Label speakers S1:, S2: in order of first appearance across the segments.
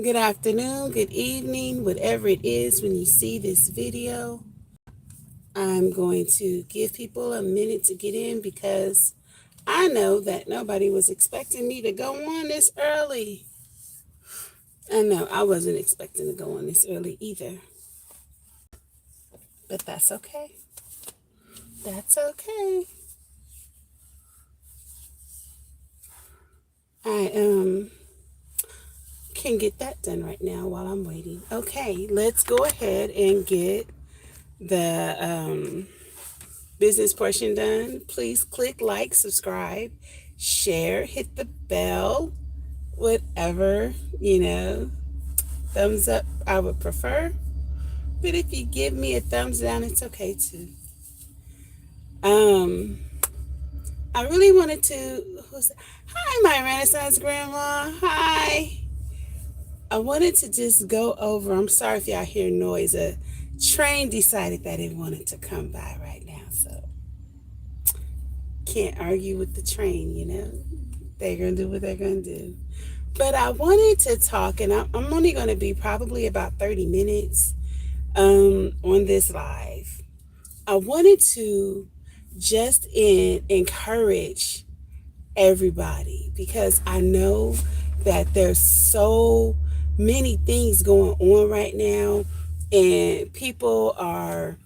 S1: Good afternoon, good evening, whatever it is when you see this video. I'm going to give people a minute to get in because I know that nobody was expecting me to go on this early. I know I wasn't expecting to go on this early either, but that's okay. That's okay. I can get that done right now while I'm waiting. Okay, let's go ahead and get the business portion done. Please click like, subscribe, share, hit the bell, whatever, thumbs up I would prefer. But if you give me a thumbs down, it's okay too. Um, I really wanted to, hi, my Renaissance grandma. Hi. I wanted to just go over, I'm sorry if y'all hear noise. A train decided that it wanted to come by right now, so can't argue with the train. They're going to do what they're going to do. But I wanted to talk, and I'm only going to be probably about 30 minutes on this live. I wanted to just encourage everybody because I know that there's so many things going on right now, and people are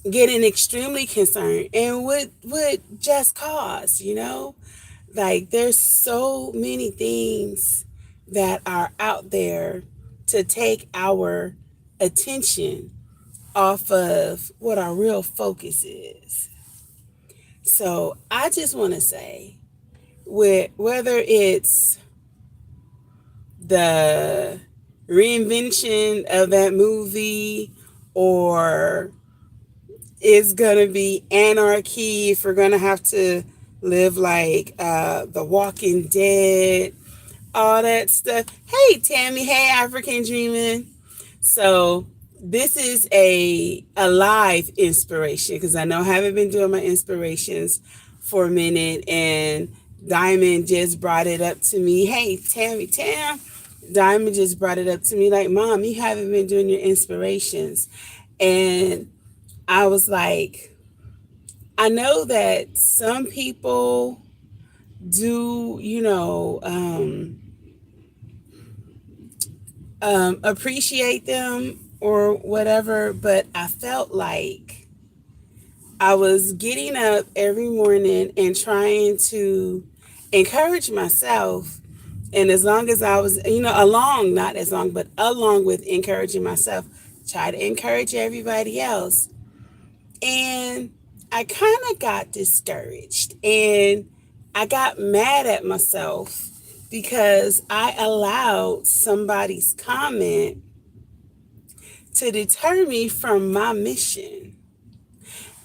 S1: getting extremely concerned, and with just cause. Like, there's so many things that are out there to take our attention off of what our real focus is. So I just want to say, whether it's the reinvention of that movie, or it's going to be anarchy if we're going to have to live like The Walking Dead, all that stuff. Hey, Tammy. Hey, African Dreaming. So this is a live inspiration because I know I haven't been doing my inspirations for a minute, and Diamond just brought it up to me. Hey, Tammy, Diamond just brought it up to me like, Mom, you haven't been doing your inspirations. And I was like, I know that some people do, appreciate them or whatever, but I felt like I was getting up every morning and trying to encourage myself. And as long as I was, not as long, but along with encouraging myself, try to encourage everybody else. And I kind of got discouraged, and I got mad at myself because I allowed somebody's comment to deter me from my mission.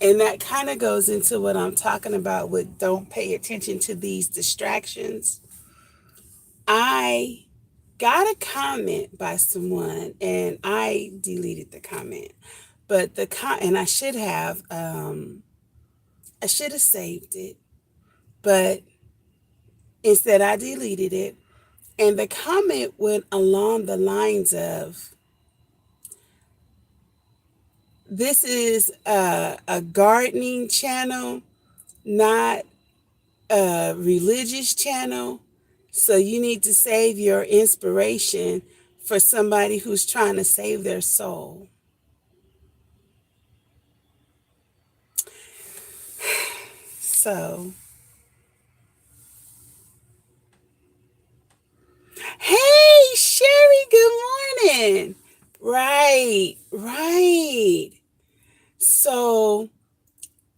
S1: And that kind of goes into what I'm talking about with don't pay attention to these distractions. I got a comment by someone, and I deleted the comment. But and I should have saved it, but instead I deleted it. And the comment went along the lines of, this is a gardening channel, not a religious channel. So you need to save your inspiration for somebody who's trying to save their soul. So, hey, Sherry, good morning. Right. So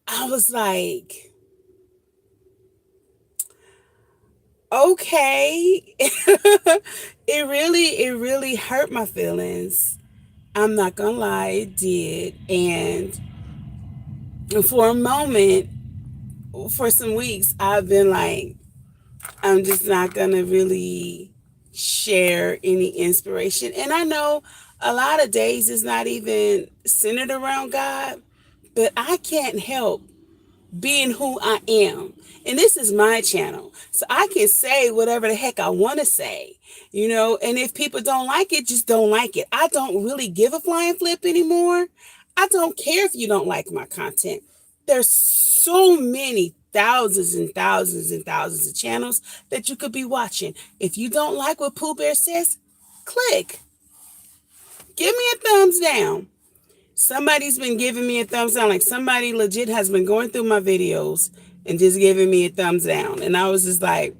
S1: I was like, okay. It really hurt my feelings. I'm not gonna lie, it did. And for a moment, for some weeks, I've been like, I'm just not gonna really share any inspiration. And I know a lot of days is not even centered around God, but I can't help being who I am. And this is my channel. So I can say whatever the heck I want to say, and if people don't like it, just don't like it. I don't really give a flying flip anymore. I don't care if you don't like my content. There's so many thousands and thousands and thousands of channels that you could be watching. If you don't like what Pooh Bear says, click. Give me a thumbs down. Somebody's been giving me a thumbs down. Like somebody legit has been going through my videos and just giving me a thumbs down. And I was just like,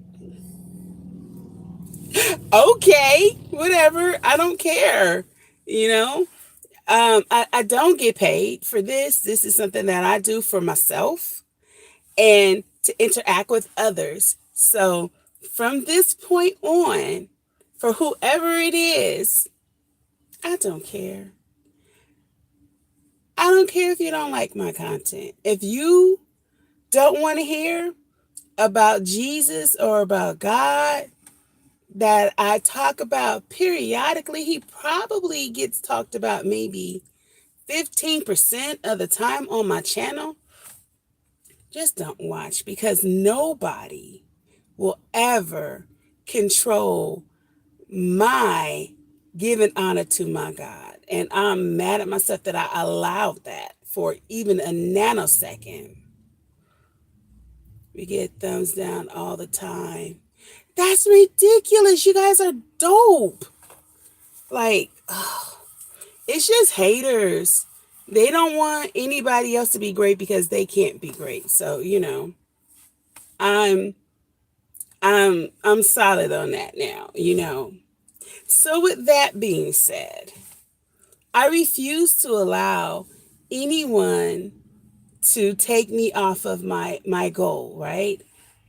S1: okay, whatever. I don't care. I don't get paid for this. This is something that I do for myself and to interact with others. So from this point on, for whoever it is, I don't care. I don't care if you don't like my content. If you don't want to hear about Jesus or about God that I talk about periodically, he probably gets talked about maybe 15% of the time on my channel. Just don't watch, because nobody will ever control my giving honor to my God. And I'm mad at myself that I allowed that for even a nanosecond. We get thumbs down all the time. That's ridiculous. You guys are dope. Like, it's just haters. They don't want anybody else to be great because they can't be great. So, I'm solid on that now, So with that being said, I refuse to allow anyone to take me off of my goal, right?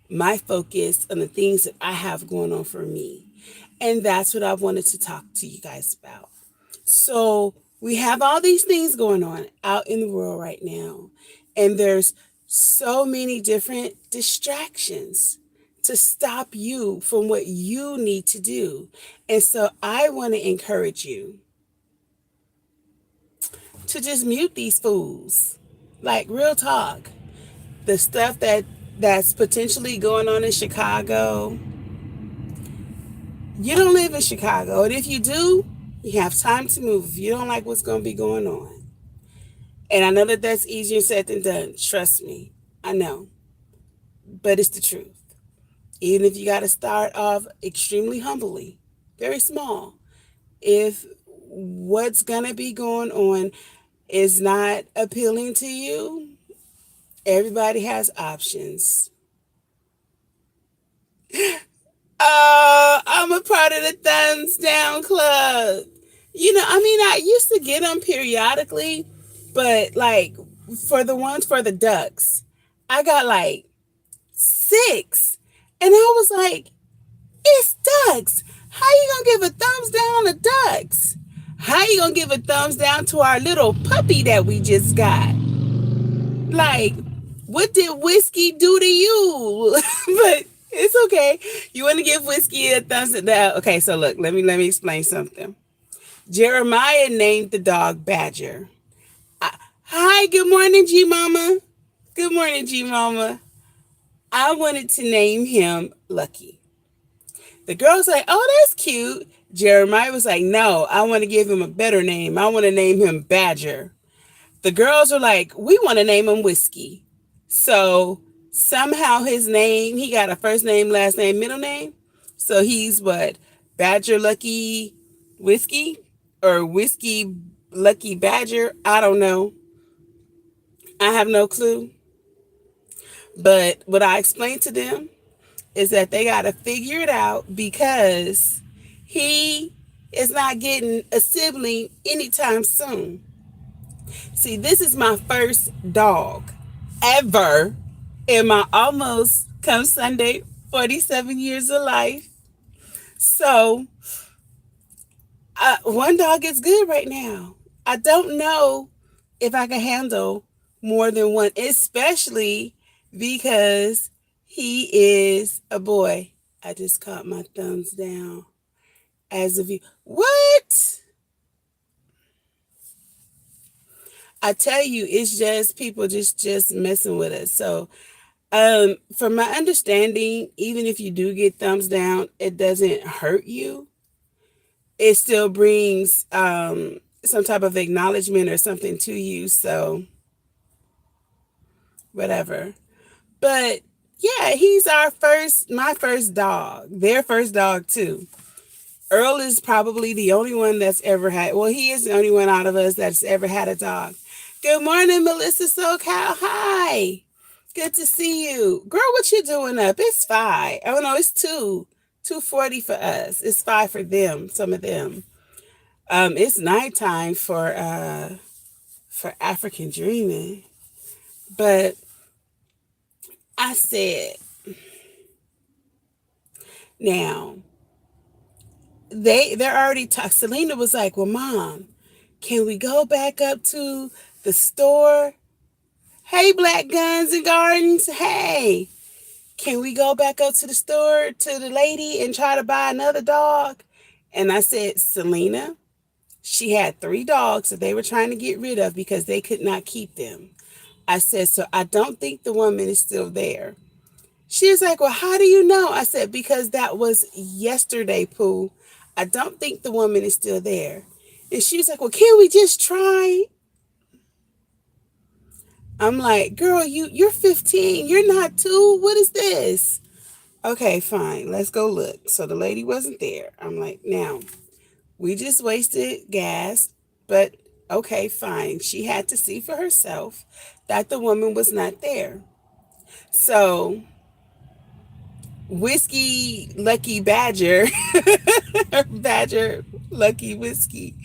S1: My focus on the things that I have going on for me. And that's what I wanted to talk to you guys about. So we have all these things going on out in the world right now. And there's so many different distractions to stop you from what you need to do. And so I want to encourage you to just mute these fools. Like, real talk. The stuff that's potentially going on in Chicago. You don't live in Chicago. And if you do, you have time to move if you don't like what's going to be going on. And I know that that's easier said than done. Trust me. I know. But it's the truth. Even if you got to start off extremely humbly, very small, if what's going to be going on is not appealing to you, everybody has options. I'm a part of the Thumbs Down Club. I used to get them periodically, but like for the ones for the ducks, I got like 6. And I was like, it's ducks. How you gonna give a thumbs down on the ducks? How you gonna give a thumbs down to our little puppy that we just got? Like, what did Whiskey do to you? But it's okay. You want to give Whiskey a thumbs down? Okay, so look, let me explain something. Jeremiah named the dog Badger. Hi, good morning, G Mama. Good morning, G Mama. I wanted to name him Lucky. The girl's like, oh, that's cute. Jeremiah was like, no, I want to give him a better name. I want to name him Badger. The girls are like, we want to name him Whiskey. So somehow his name, he got a first name, last name, middle name. So he's what? Badger Lucky Whiskey? Or Whiskey Lucky Badger? I don't know. I have no clue. But what I explained to them is that they got to figure it out, because he is not getting a sibling anytime soon. See, this is my first dog ever in my almost, come Sunday, 47 years of life. So one dog is good right now. I don't know if I can handle more than one, especially because he is a boy. I just caught my thumbs down as of you. What? I tell you, it's just people just messing with us. So, from my understanding, even if you do get thumbs down, it doesn't hurt you. It still brings some type of acknowledgement or something to you. So, whatever. But yeah, he's my first dog, their first dog too. Earl is probably the only one that's ever had, well, he is the only one out of us that's ever had a dog. Good morning, Melissa SoCal. Hi. Good to see you. Girl, what you doing up? It's 5. Oh no, it's 2. 2:40 for us. It's 5 for them, some of them. It's nighttime for African dreaming. But I said, now they're already talking. Selena was like, well, Mom, can we go back up to the store? Hey, Black Guns and Gardens. Hey, can we go back up to the store to the lady and try to buy another dog? And I said, Selena, she had 3 dogs that they were trying to get rid of because they could not keep them. I said, so I don't think the woman is still there. She was like, well, how do you know? I said, because that was yesterday, Pooh. I don't think the woman is still there. And she was like, well, can't we just try? I'm like, girl, you're 15. You're not 2. What is this? Okay, fine. Let's go look. So the lady wasn't there. I'm like, now, we just wasted gas, but okay, fine. She had to see for herself that the woman was not there. So Whiskey Lucky Badger, Badger Lucky Whiskey,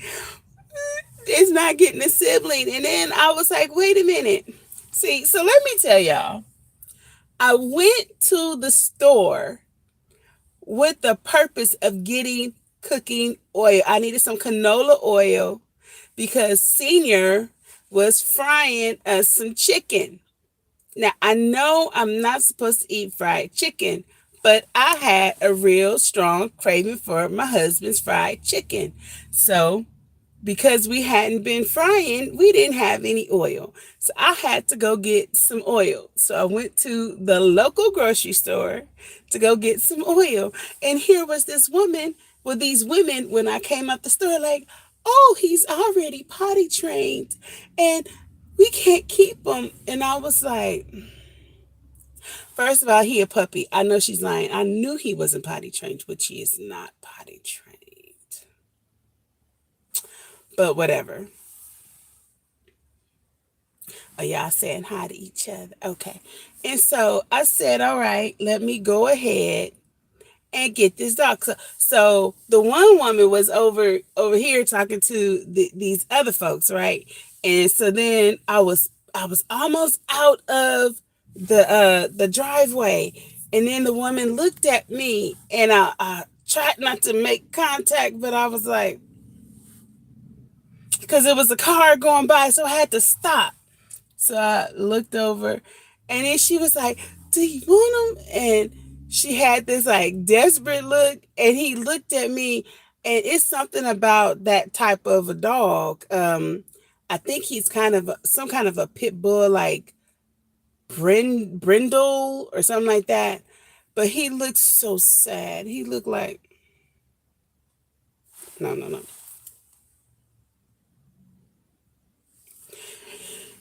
S1: is not getting a sibling. And then I was like, wait a minute. See, so let me tell y'all. I went to the store with the purpose of getting cooking oil. I needed some canola oil because Senior was frying us some chicken. Now, I know I'm not supposed to eat fried chicken, but I had a real strong craving for my husband's fried chicken. So, because we hadn't been frying, we didn't have any oil. So, I had to go get some oil. So, I went to the local grocery store to go get some oil. And here was this woman, well, these women, when I came out the store, like, oh, he's already potty trained. And we can't keep him. And I was like, first of all, he a puppy. I know she's lying. I knew he wasn't potty trained, which he is not potty trained. But whatever. Oh, y'all saying hi to each other. Okay. And so I said, all right, let me go ahead and get this dog. So the one woman was over here talking to these other folks, right? And so then I was almost out of the driveway, and then the woman looked at me, and I tried not to make contact, but I was like, because it was a car going by, so I had to stop. So I looked over, and then she was like, do you want him? And she had this like desperate look, and he looked at me, and it's something about that type of a dog. I think he's kind of some kind of a pit bull, like Brindle or something like that. But he looked so sad. He looked like, no.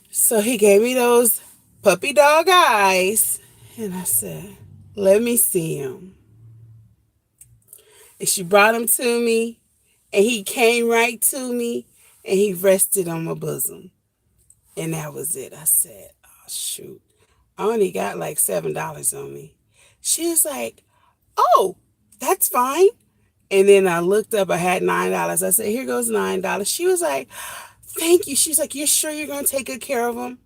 S1: So he gave me those puppy dog eyes, and I said, let me see him. And she brought him to me, and he came right to me, and he rested on my bosom. And that was it. I said, oh, shoot. I only got like $7 on me. She was like, oh, that's fine. And then I looked up, I had $9. I said, here goes $9. She was like, thank you. She was like, you're sure you're going to take good care of him?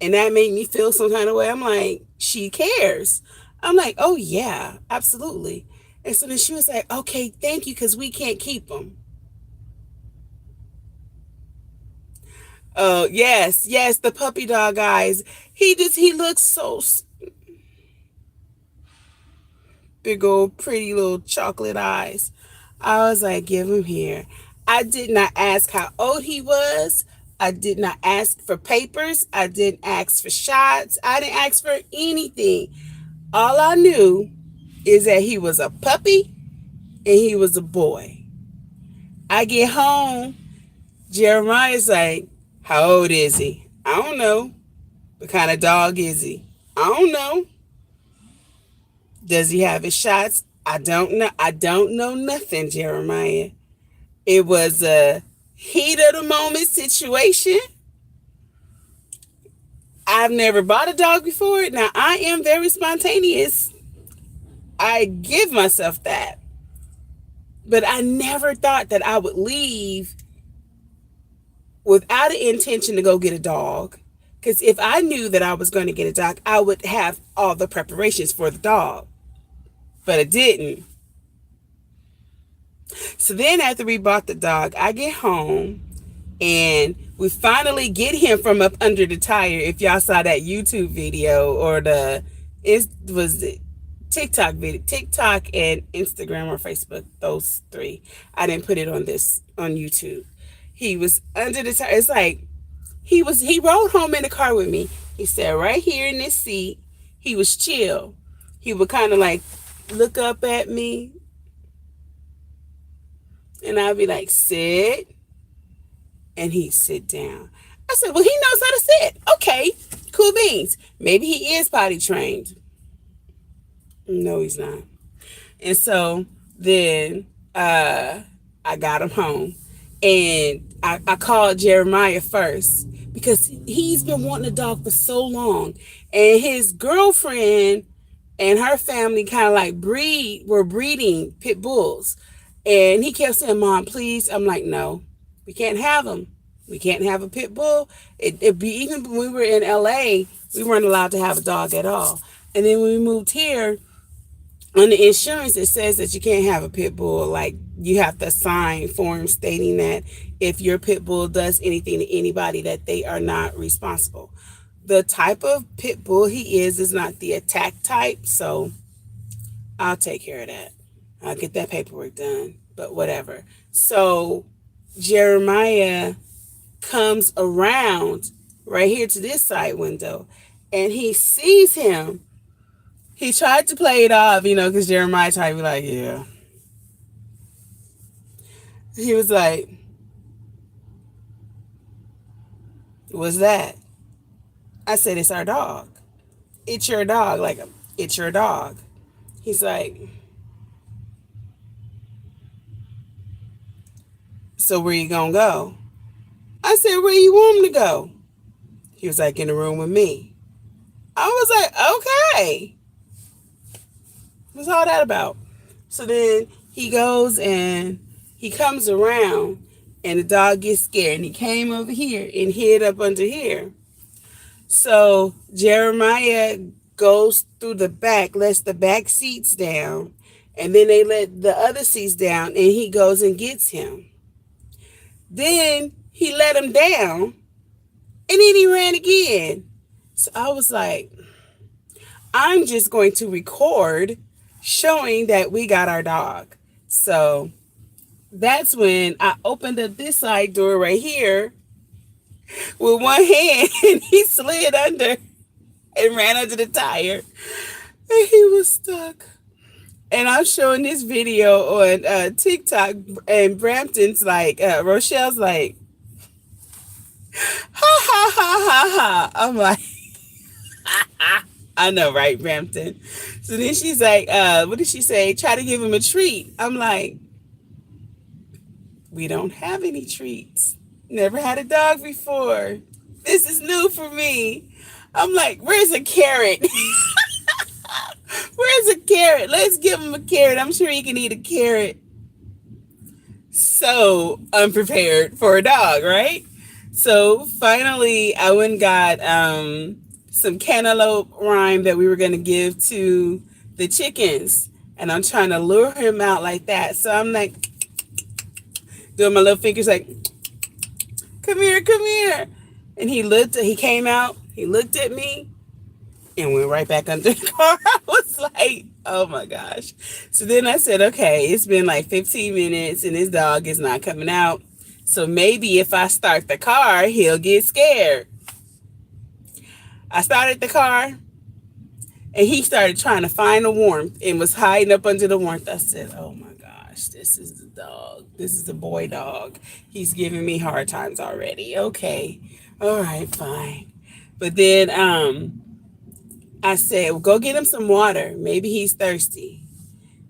S1: And that made me feel some kind of way. I'm like, she cares. I'm like, oh, yeah, absolutely. And so then she was like, okay, thank you, because we can't keep him. Oh, yes, the puppy dog eyes. He looks so big old pretty little chocolate eyes. I was like, give him here. I did not ask how old he was, I did not ask for papers. I didn't ask for shots. I didn't ask for anything. All I knew is that he was a puppy and he was a boy. I get home, Jeremiah's like, how old is he? I don't know. What kind of dog is he? I don't know. Does he have his shots? I don't know. I don't know nothing, Jeremiah. It was a heat of the moment situation. I've never bought a dog before. Now, I am very spontaneous. I give myself that. But I never thought that I would leave without an intention to go get a dog. Because if I knew that I was going to get a dog, I would have all the preparations for the dog. But I didn't. So then after we bought the dog, I get home and we finally get him from up under the tire. If y'all saw that YouTube video or it was the TikTok video, TikTok and Instagram or Facebook, those three. I didn't put it on YouTube. He was under the tire. It's like he rode home in the car with me. He sat right here in this seat. He was chill. He would kind of like look up at me. And I'd be like, sit. And he'd sit down. I said, well, he knows how to sit. Okay, cool beans. Maybe he is potty trained. No, he's not. And so then I got him home. And I called Jeremiah first because he's been wanting a dog for so long. And his girlfriend and her family kind of like were breeding pit bulls. And he kept saying, Mom, please. I'm like, no, we can't have them. We can't have a pit bull. It'd be, even when we were in LA, we weren't allowed to have a dog at all. And then when we moved here, on the insurance, it says that you can't have a pit bull. Like, you have to sign forms stating that if your pit bull does anything to anybody, that they are not responsible. The type of pit bull he is not the attack type. So I'll take care of that. I'll get that paperwork done, but whatever. So Jeremiah comes around right here to this side window and he sees him. He tried to play it off, because Jeremiah tried to be like, yeah. He was like, what's that? I said, it's our dog. It's your dog. Like, it's your dog. He's like, so where you gonna go? I said, where you want him to go? He was like, in the room with me. I was like, okay. What's all that about? So then he goes and he comes around and the dog gets scared and he came over here and hid up under here. So Jeremiah goes through the back, lets the back seats down, and then they let the other seats down and he goes and gets him. Then he let him down and then he ran again. So I was like, I'm just going to record showing that we got our dog. So that's when I opened up this side door right here with one hand and he slid under and ran under the tire and he was stuck. And I'm showing this video on TikTok and Brampton's like, Rochelle's like, ha ha ha ha ha. I'm like, I know, right, Brampton? So then she's like, what did she say? Try to give him a treat. I'm like, we don't have any treats. Never had a dog before. This is new for me. I'm like, where's a carrot? Where's a carrot? Let's give him a carrot. I'm sure he can eat a carrot. So unprepared for a dog, right? So finally, I went and got some cantaloupe rind that we were going to give to the chickens. And I'm trying to lure him out like that. So I'm like, doing my little fingers like, come here, come here. And he came out, he looked at me and went right back under the car. I was like, oh my gosh. So then I said, okay, it's been like 15 minutes and this dog is not coming out. So maybe if I start the car, he'll get scared. I started the car and he started trying to find the warmth and was hiding up under the warmth. I said, oh my gosh, this is the dog. This is the boy dog. He's giving me hard times already. Okay. All right, fine. But then I said, well, go get him some water. Maybe he's thirsty.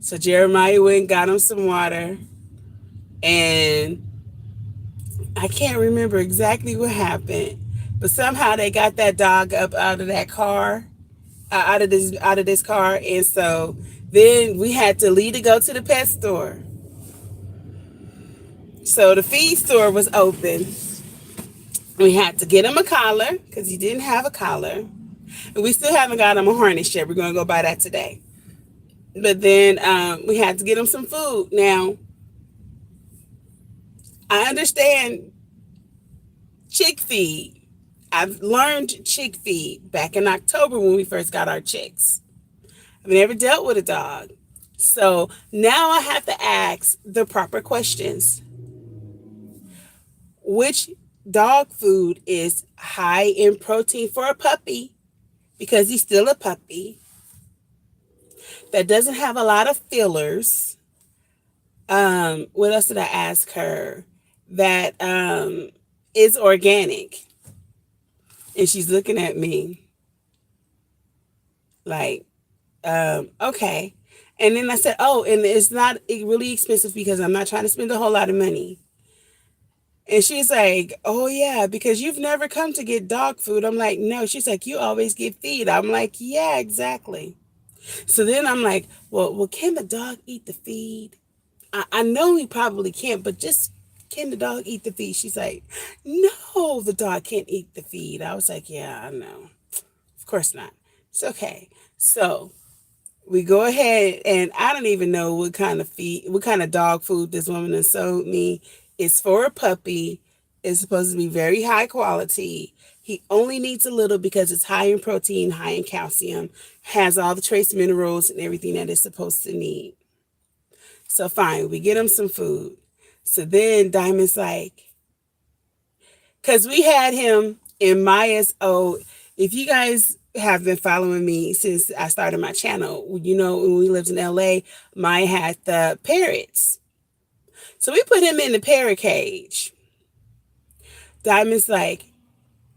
S1: So Jeremiah went and got him some water. And I can't remember exactly what happened, but somehow they got that dog up out of that car, out of this car, and so then we had to leave to go to the pet store. So the feed store was open. We had to get him a collar because he didn't have a collar, and we still haven't got him a harness yet. We're going to go buy that today. But then we had to get him some food. Now, I understand chick feed. I've learned chick feed back in October when we first got our chicks. I've never dealt with a dog. So now I have to ask the proper questions. Which dog food is high in protein for a puppy? Because he's still a puppy. That doesn't have a lot of fillers. What else did I ask her? That is organic. And she's looking at me like, okay. And then I said, oh, and it's not really expensive because I'm not trying to spend a whole lot of money. And she's like, oh, yeah, because you've never come to get dog food. I'm like, no. She's like, you always get feed. I'm like, yeah, exactly. So then I'm like, well, can the dog eat the feed? I know he probably can't, but just can the dog eat the feed? She's like, no, the dog can't eat the feed. I was like, yeah, I know. Of course not. It's okay. So we go ahead, and I don't even know what kind of dog food this woman has sold me. It's for a puppy. It's supposed to be very high quality. He only needs a little because it's high in protein, high in calcium, has all the trace minerals and everything that it's supposed to need. So fine, we get him some food. So then Diamond's like, because we had him in Maya's, if you guys have been following me since I started my channel, you know, when we lived in LA, Maya had the parrots. So we put him in the parrot cage. Diamond's like,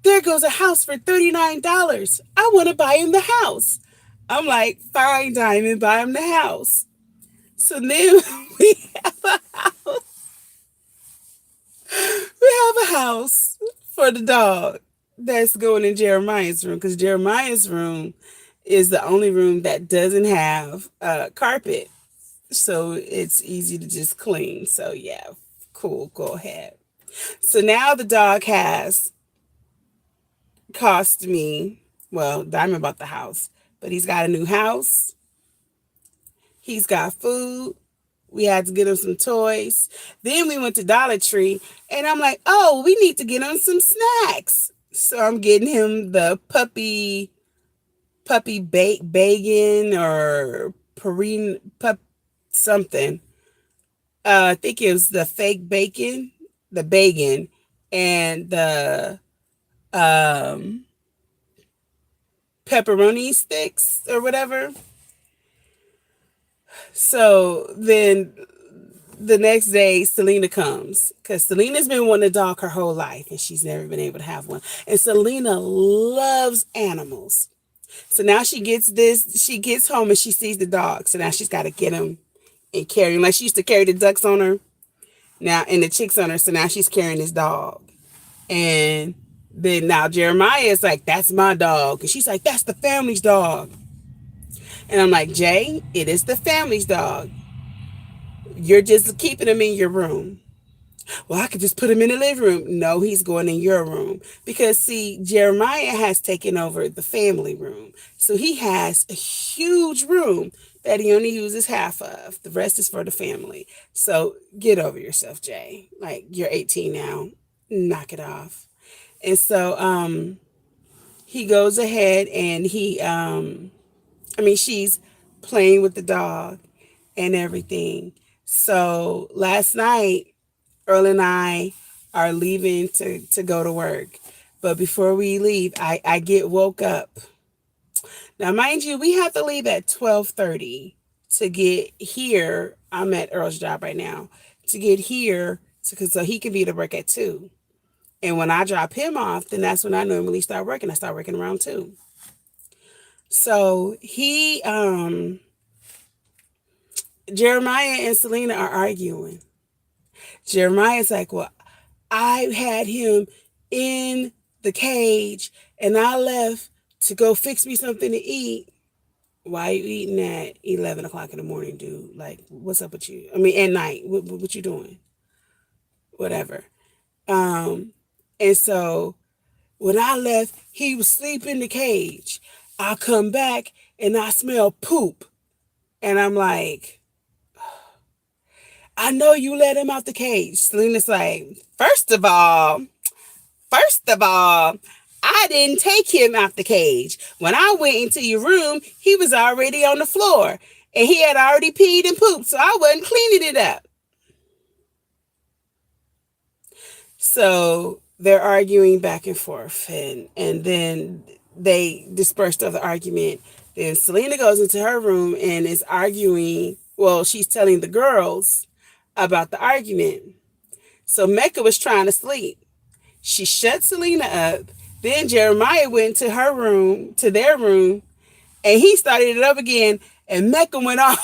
S1: there goes a house for $39. I want to buy him the house. I'm like, fine, Diamond, buy him the house. So then we have a house. We have a house for the dog that's going in Jeremiah's room because Jeremiah's room is the only room that doesn't have carpet. So it's easy to just clean. So yeah, cool, go ahead. So now the dog has cost me, well, Diamond bought the house, but he's got a new house. He's got food. We had to get him some toys. Then we went to Dollar Tree, and I'm like, oh, we need to get him some snacks. So I'm getting him the puppy bacon or Perrine pup something. I think it was the fake bacon, the bacon, and the pepperoni sticks or whatever. So then the next day, Selena comes because Selena's been wanting a dog her whole life and she's never been able to have one. And Selena loves animals. So now she gets home and she sees the dog. So now she's got to get him and carry him. Like she used to carry the ducks on her now and the chicks on her. So now she's carrying this dog. And then now Jeremiah is like, that's my dog. And she's like, that's the family's dog. And I'm like, Jay, it is the family's dog. You're just keeping him in your room. Well, I could just put him in the living room. No, he's going in your room. Because, see, Jeremiah has taken over the family room. So he has a huge room that he only uses half of. The rest is for the family. So get over yourself, Jay. Like, you're 18 now. Knock it off. And so he goes ahead and she's playing with the dog and everything. So last night, Earl and I are leaving to go to work. But before we leave, I get woke up. Now, mind you, we have to leave at 12:30 to get here. I'm at Earl's job right now. To get here, so he can be to work at 2. And when I drop him off, then that's when I normally start working. I start working around 2. So Jeremiah and Selena are arguing. Jeremiah's like, well, I had him in the cage and I left to go fix me something to eat. Why are you eating at 11 o'clock in the morning, dude? Like, what's up with you? I mean, at night, what you doing? Whatever. And so when I left, he was sleeping in the cage. I come back and I smell poop. And I'm like, I know you let him out the cage. Selena's like, first of all, I didn't take him out the cage. When I went into your room, he was already on the floor and he had already peed and pooped, so I wasn't cleaning it up. So they're arguing back and forth, and then they dispersed of the argument. Then Selena goes into her room and is arguing. Well, she's telling the girls about the argument. So Mecca was trying to sleep. She shut Selena up. Then Jeremiah went to her room, to their room, and he started it up again. And Mecca went off.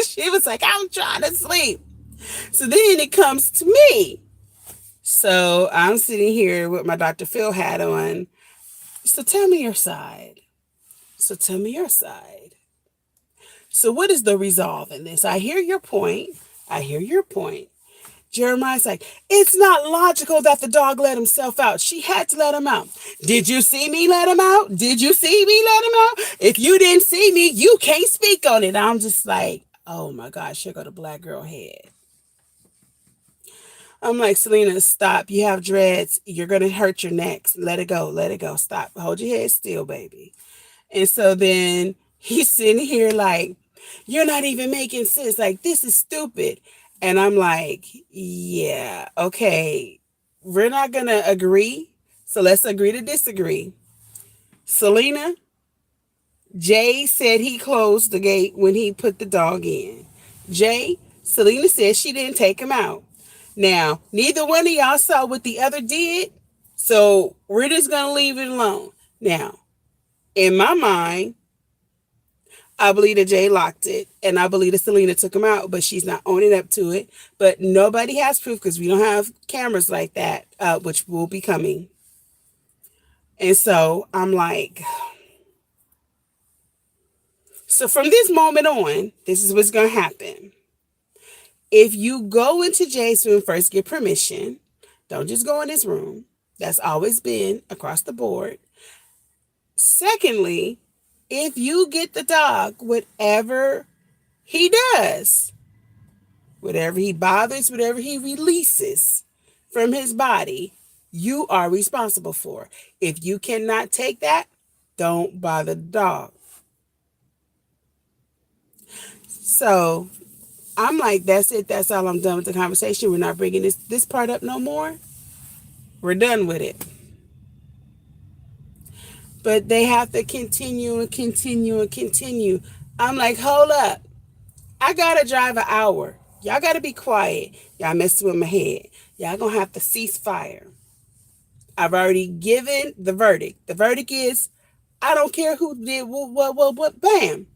S1: She was like, I'm trying to sleep. So then it comes to me. So I'm sitting here with my Dr. Phil hat on. So tell me your side. So what is the resolve in this? I hear your point. Jeremiah's like, it's not logical that the dog let himself out. She had to let him out. Did you see me let him out? If you didn't see me, you can't speak on it. I'm just like, oh my gosh, here go the black girl head. I'm like, Selena, stop. You have dreads. You're going to hurt your necks. Let it go. Stop. Hold your head still, baby. And so then he's sitting here like, you're not even making sense. Like, this is stupid. And I'm like, yeah, okay. We're not going to agree. So let's agree to disagree. Selena, Jay said he closed the gate when he put the dog in. Selena said she didn't take him out. Now, neither one of y'all saw what the other did, so we're just going to leave it alone. Now, in my mind, I believe that Jay locked it, and I believe that Selena took him out, but she's not owning up to it. But nobody has proof because we don't have cameras like that, which will be coming. And so I'm like, so from this moment on, this is what's going to happen. If you go into Jay's room first, get permission. Don't just go in his room. That's always been across the board. Secondly, if you get the dog, whatever he does, whatever he bothers, whatever he releases from his body, you are responsible for. If you cannot take that, don't bother the dog. So I'm like, that's it. That's all. I'm done with the conversation. We're not bringing this part up no more. We're done with it. But they have to continue. I'm like, hold up. I got to drive an hour. Y'all got to be quiet. Y'all messing with my head. Y'all going to have to cease fire. I've already given the verdict. The verdict is, I don't care who did what, bam.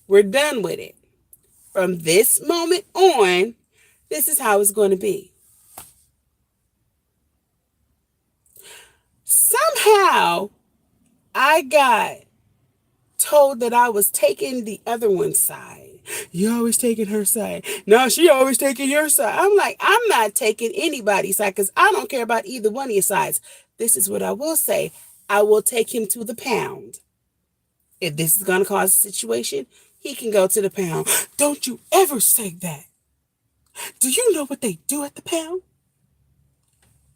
S1: We're done with it. From this moment on, this is how it's going to be. Somehow, I got told that I was taking the other one's side. You're always taking her side. No, she always taking your side. I'm like, I'm not taking anybody's side because I don't care about either one of your sides. This is what I will say. I will take him to the pound. If this is going to cause a situation, he can go to the pound. Don't you ever say that. Do you know what they do at the pound?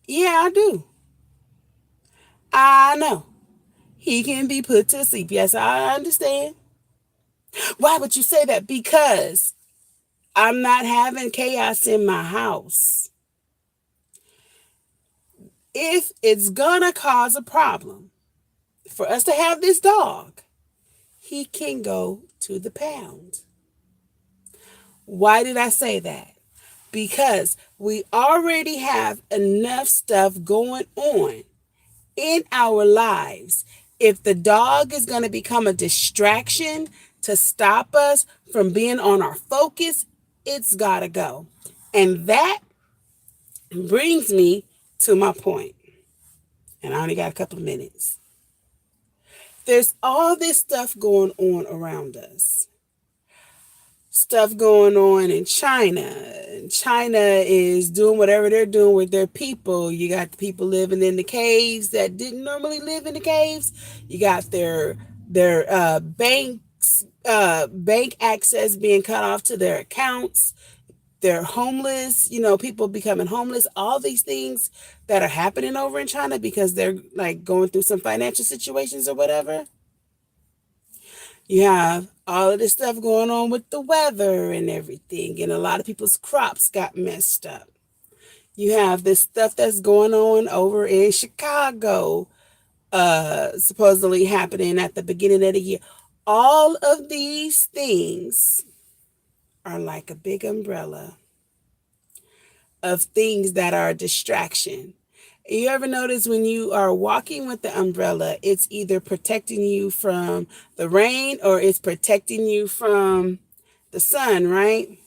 S1: Yeah, I do. I know. He can be put to sleep. Yes, I understand. Why would you say that? Because I'm not having chaos in my house. if it's gonna cause a problem for us to have this dog, he can go to the pound. Why did I say that? Because we already have enough stuff going on in our lives. If the dog is going to become a distraction to stop us from being on our focus, it's got to go. And that brings me to my point. And I only got a couple of minutes. There's all this stuff going on around us. Stuff going on in China. China is doing whatever they're doing with their people. You got the people living in the caves that didn't normally live in the caves. You got their banks, bank access being cut off to their accounts. They're homeless, people becoming homeless, all these things that are happening over in China because they're like going through some financial situations or whatever. You have all of this stuff going on with the weather and everything, and a lot of people's crops got messed up. You have this stuff that's going on over in Chicago, supposedly happening at the beginning of the year. All of these things are like a big umbrella of things that are a distraction. You ever notice when you are walking with the umbrella, it's either protecting you from the rain or it's protecting you from the sun, right?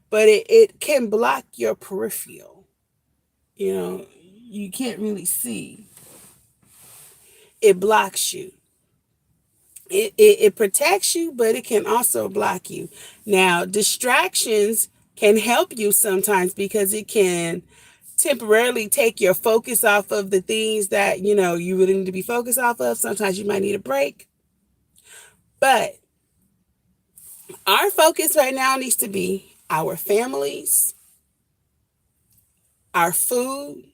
S1: But it can block your peripheral. You can't really see. It blocks you. It protects you, but it can also block you. Now, distractions can help you sometimes because it can temporarily take your focus off of the things that, you really need to be focused off of. Sometimes you might need a break. But our focus right now needs to be our families, our food,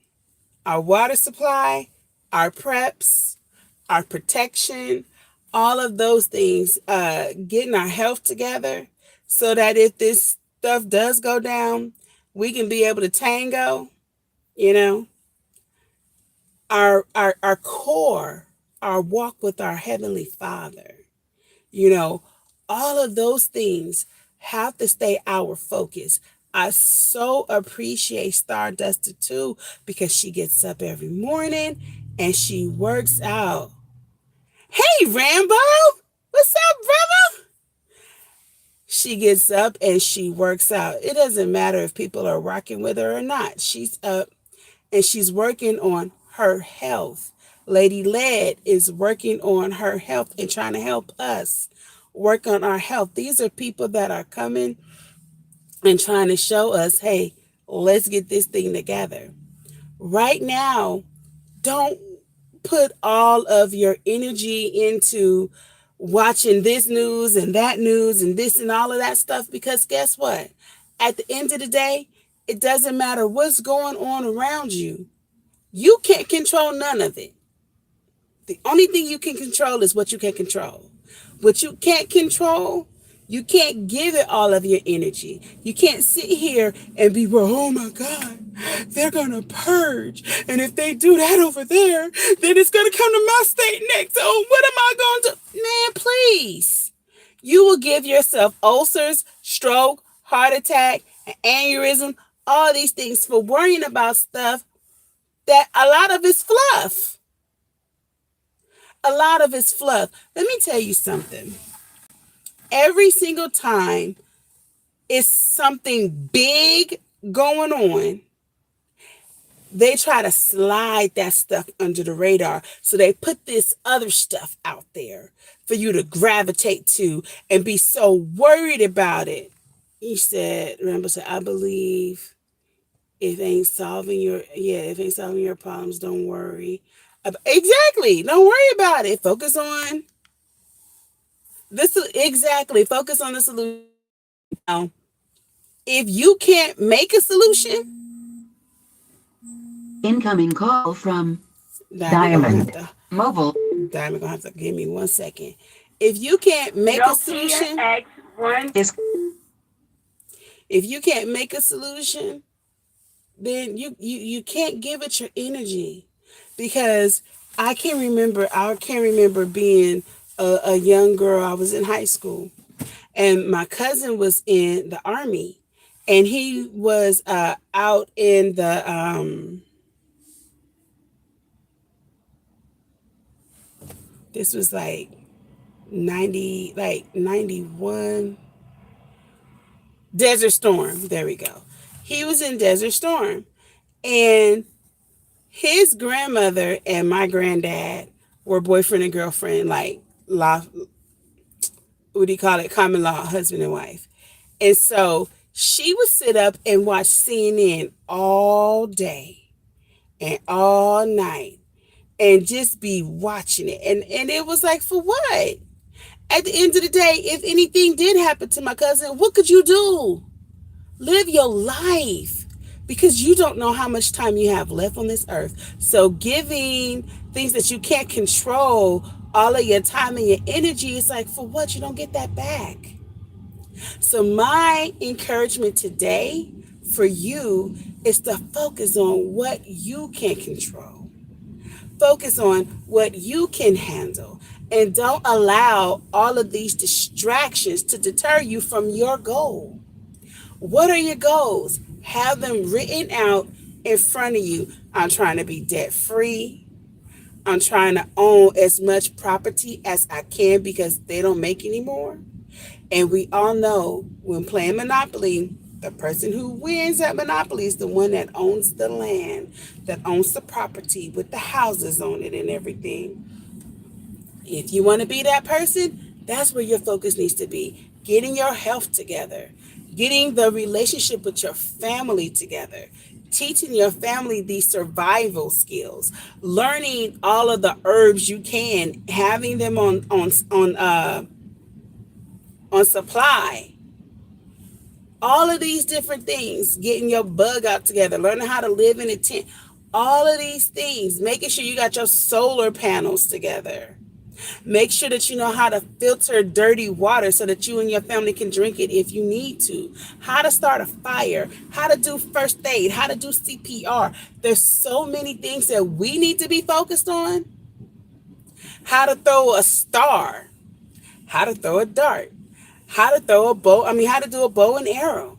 S1: our water supply, our preps, our protection, all of those things, getting our health together so that if this stuff does go down, we can be able to tango, our core, our walk with our Heavenly Father, all of those things have to stay our focus. I so appreciate Stardust too because she gets up every morning and she works out. Hey, Rambo, what's up, brother? She gets up and she works out. It doesn't matter if people are rocking with her or not. She's up and she's working on her health. Lady Led is working on her health and trying to help us work on our health. These are people that are coming and trying to show us, hey, let's get this thing together. Right now, don't put all of your energy into watching this news and that news and this and all of that stuff, because guess what? At the end of the day, it doesn't matter what's going on around you. You can't control none of it. The only thing you can control is what you can control. What you can't control, you can't give it all of your energy. You can't sit here and be, well, oh my God, they're going to purge. And if they do that over there, then it's going to come to my state next. Oh, what am I going to do? Man, please. You will give yourself ulcers, stroke, heart attack, an aneurysm, all these things for worrying about stuff that a lot of it's fluff. A lot of it's fluff. Let me tell you something. Every single time it's something big going on, they try to slide that stuff under the radar. So they put this other stuff out there for you to gravitate to and be so worried about it. He said, Rambo said, I believe if ain't solving your problems, don't worry. Exactly. Don't worry about it. Focus on this. Exactly. Focus on the solution. Now, if you can't make a solution,
S2: incoming call from Diamond Mobile.
S1: Diamond gonna have to give me 1 second. If you can't make a solution, if you can't make a solution, then you can't give it your energy. Because I can't remember being a young girl. I was in high school, and my cousin was in the army, and he was out in the this was like 91 Desert Storm. There we go. He was in Desert Storm, and his grandmother and my granddad were boyfriend and girlfriend, like law, what do you call it, common law, husband and wife. And so she would sit up and watch CNN all day and all night and just be watching it. And it was like, for what? At the end of the day, if anything did happen to my cousin, what could you do? Live your life, because you don't know how much time you have left on this earth. So giving things that you can't control all of your time and your energy, it's like, for what? You don't get that back. So my encouragement today for you is to focus on what you can control. Focus on what you can handle. And don't allow all of these distractions to deter you from your goal. What are your goals? Have them written out in front of you. I'm trying to be debt free. I'm trying to own as much property as I can, because they don't make anymore. And we all know, when playing Monopoly, the person who wins at Monopoly is the one that owns the land, that owns the property with the houses on it and everything. If you want to be that person, that's where your focus needs to be. Getting your health together, getting the relationship with your family together, teaching your family these survival skills, learning all of the herbs you can, having them on supply. All of these different things, getting your bug out together, learning how to live in a tent, all of these things, making sure you got your solar panels together. Make sure that you know how to filter dirty water so that you and your family can drink it if you need to. How to start a fire, how to do first aid, how to do CPR. There's so many things that we need to be focused on. How to throw a star, how to throw a dart, how to throw a bow. How to do a bow and arrow,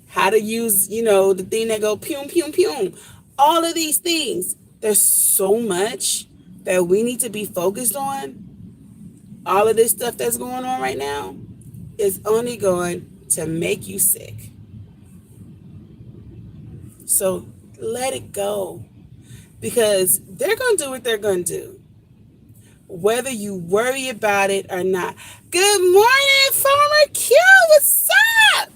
S1: how to use, the thing that go pew, pew, pew. All of these things. There's so much that we need to be focused on. All of this stuff that's going on right now is only going to make you sick. So let it go, because they're going to do what they're going to do, whether you worry about it or not. Good morning, Farmer Q. What's up?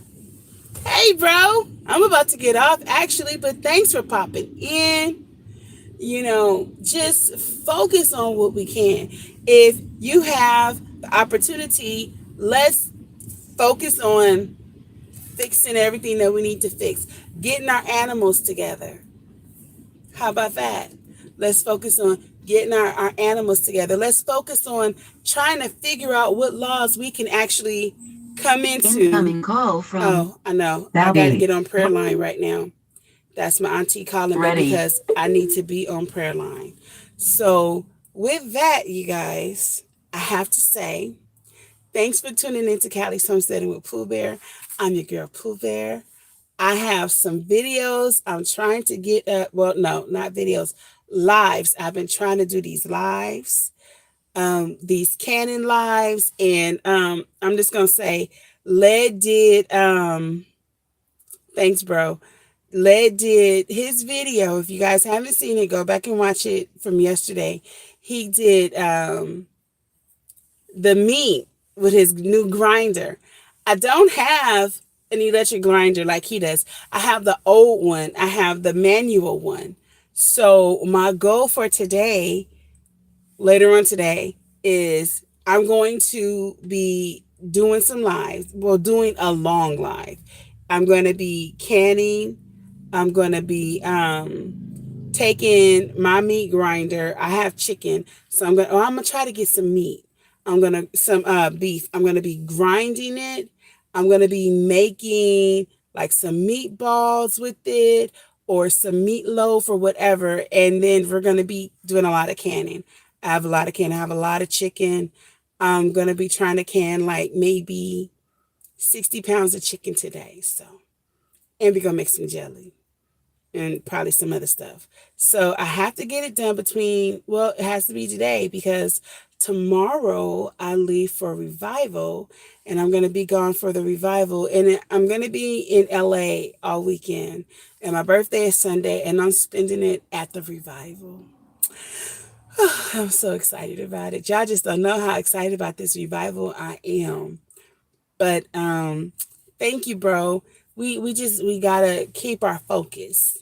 S1: Hey, bro. I'm about to get off, actually, but thanks for popping in. Just focus on what we can. If you have the opportunity, let's focus on fixing everything that we need to fix, getting our animals together. How about that? Let's focus on getting our animals together. Let's focus on trying to figure out what laws we can actually come into.
S2: Incoming call from
S1: I know. I got to get on prayer line right now. That's my auntie calling me because I need to be on prayer line. So with that, you guys, I have to say, thanks for tuning into Callie's Homesteading with Pooh Bear. I'm your girl, Pooh Bear. I have some videos I'm trying to get no, not videos, lives. I've been trying to do these lives, these Canon lives, and I'm just gonna say, Led did thanks, bro. Led did his video. If you guys haven't seen it, go back and watch it from yesterday. He did the meat with his new grinder. I don't have an electric grinder like he does. I have the old one. I have the manual one. So my goal for today, later on today, is I'm going to be doing some lives. Well, doing a long live. I'm going to be canning. I'm going to be taking my meat grinder. I have chicken, so I'm going to try to get some meat. Some beef. I'm going to be grinding it. I'm going to be making like some meatballs with it, or some meatloaf or whatever. And then we're going to be doing a lot of canning. I have a lot of canning. I have a lot of chicken. I'm going to be trying to can like maybe 60 pounds of chicken today. So, and we're going to make some jelly and probably some other stuff. So I have to get it done it has to be today because tomorrow I leave for revival and I'm going to be gone for the revival. And I'm going to be in LA all weekend. And my birthday is Sunday and I'm spending it at the revival. I'm so excited about it. Y'all just don't know how excited about this revival I am. But thank you, bro. We gotta keep our focus.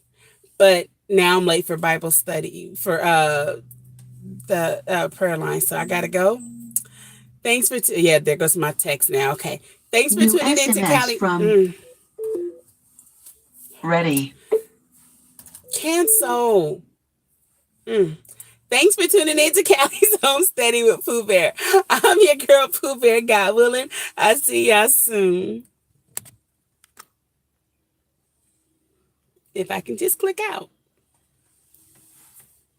S1: But now I'm late for Bible study for the prayer line, so I gotta go. Thanks for there goes my text now. Okay, thanks for
S2: New
S1: tuning in to
S2: SMS
S1: Cali.
S2: from Ready.
S1: Cancel. Thanks for tuning in to Callie's Home Study with Pooh Bear. I'm your girl Pooh Bear. God willing, I'll see y'all soon. If I can just click out.